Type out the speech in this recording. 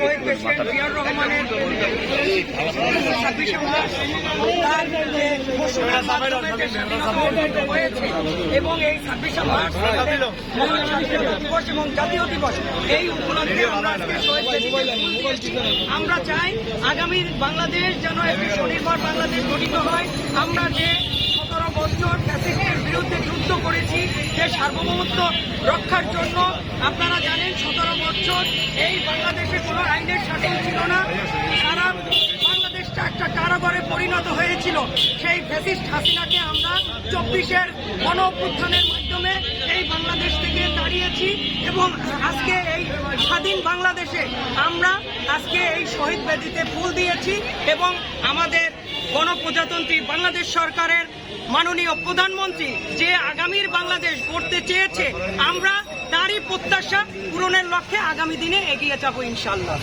শহীদ president Ziaur রহমানের 26শে March তার যে ঘোষণার মাধ্যমে যে স্বাধীনতা হয়েছে এবং এই 26শে মার্চ মহান স্বাধীনতা দিবস এবং জাতীয় দিবস এই উপলক্ষে আমরা আজকে শহীদ প্রেসিডেন্ট আমরা চাই আগামী বাংলাদেশ যেন একটি স্বনির্ভর বাংলাদেশ গঠিত হয়। আমরা যে 17 বছর ফ্যাসিস্টের বিরুদ্ধে যুদ্ধ করেছি, যে সার্বভৌমত্ব রক্ষার জন্য আপনারা জানেন 17 বছর এই বাংলাদেশে কোনো আইনের শাসন ছিল না, সারা বাংলাদেশটা একটা কারাগারে পরিণত হয়েছিল। সেই ফ্যাসিস্ট হাসিনাকে আমরা 24-এর গণ অভ্যুত্থানের মাধ্যমে এই বাংলাদেশ থেকে দাঁড়িয়েছি এবং আজকে এই স্বাধীন বাংলাদেশে আমরা আজকে এই শহীদ বেদিতে ফুল দিয়েছি এবং আমাদের গণপ্রজাতন্ত্রী বাংলাদেশ সরকারের মাননীয় প্রধানমন্ত্রী যে আগামীর বাংলাদেশ গড়তে চেয়েছে, আমরা তারই প্রত্যাশা পূরণের লক্ষ্যে আগামী দিনে এগিয়ে যাব ইনশাআল্লাহ।